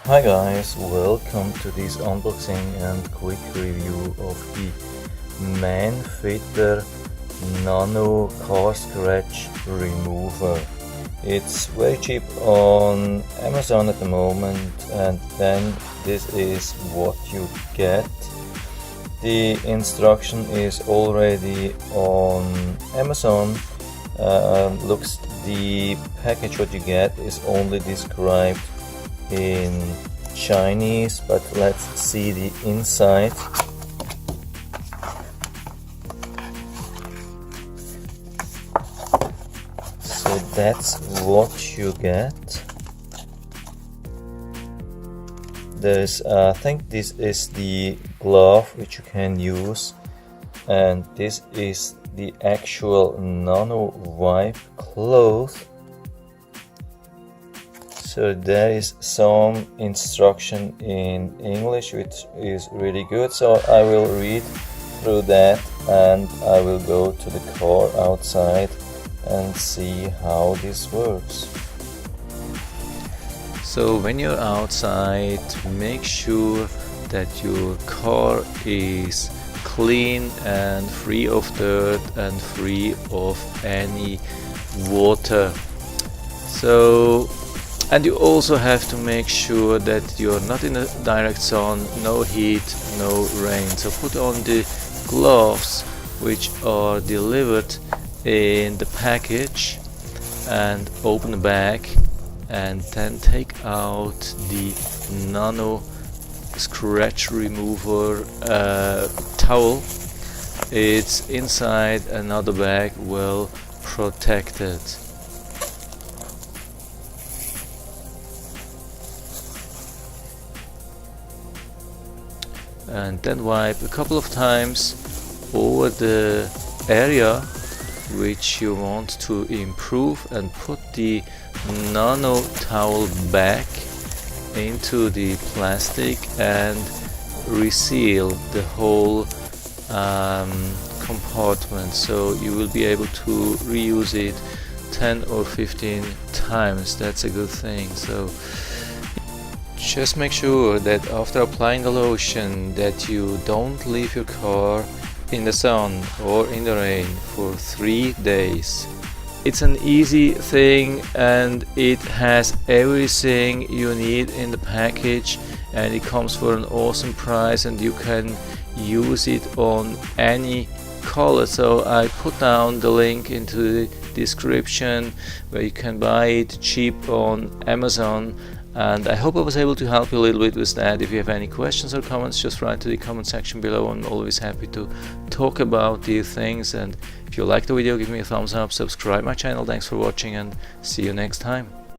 Hi guys, welcome to this unboxing and quick review of the Manfiter Nano car scratch remover. It's very cheap on Amazon at the moment, and then this is what you get. The instruction is already on Amazon. Looks the package what you get is only described in Chinese, but let's see the inside. So that's what you get. There's I think this is the glove which you can use, and this is the actual Nano wipe cloth. So there is some instruction in English which is really good, so I will read through that and I will go to the car outside and see how this works. So when you're outside, make sure that your car is clean and free of dirt and free of any water. And you also have to make sure that you're not in a direct sun, no heat, no rain. So put on the gloves which are delivered in the package and open the bag, and then take out the Nano scratch remover towel. It's inside another bag, well protected. And then wipe a couple of times over the area which you want to improve, and put the Nano towel back into the plastic and reseal the whole compartment, so you will be able to reuse it 10 or 15 times. That's a good thing. So just make sure that after applying the lotion that you don't leave your car in the sun or in the rain for 3 days. It's an easy thing and it has everything you need in the package, and it comes for an awesome price, and you can use it on any color. So I put down the link into the description where you can buy it cheap on Amazon. And I hope I was able to help you a little bit with that. If you have any questions or comments, just write to the comment section below. I'm always happy to talk about these things. And if you like the video, give me a thumbs up, subscribe my channel. Thanks for watching, and see you next time.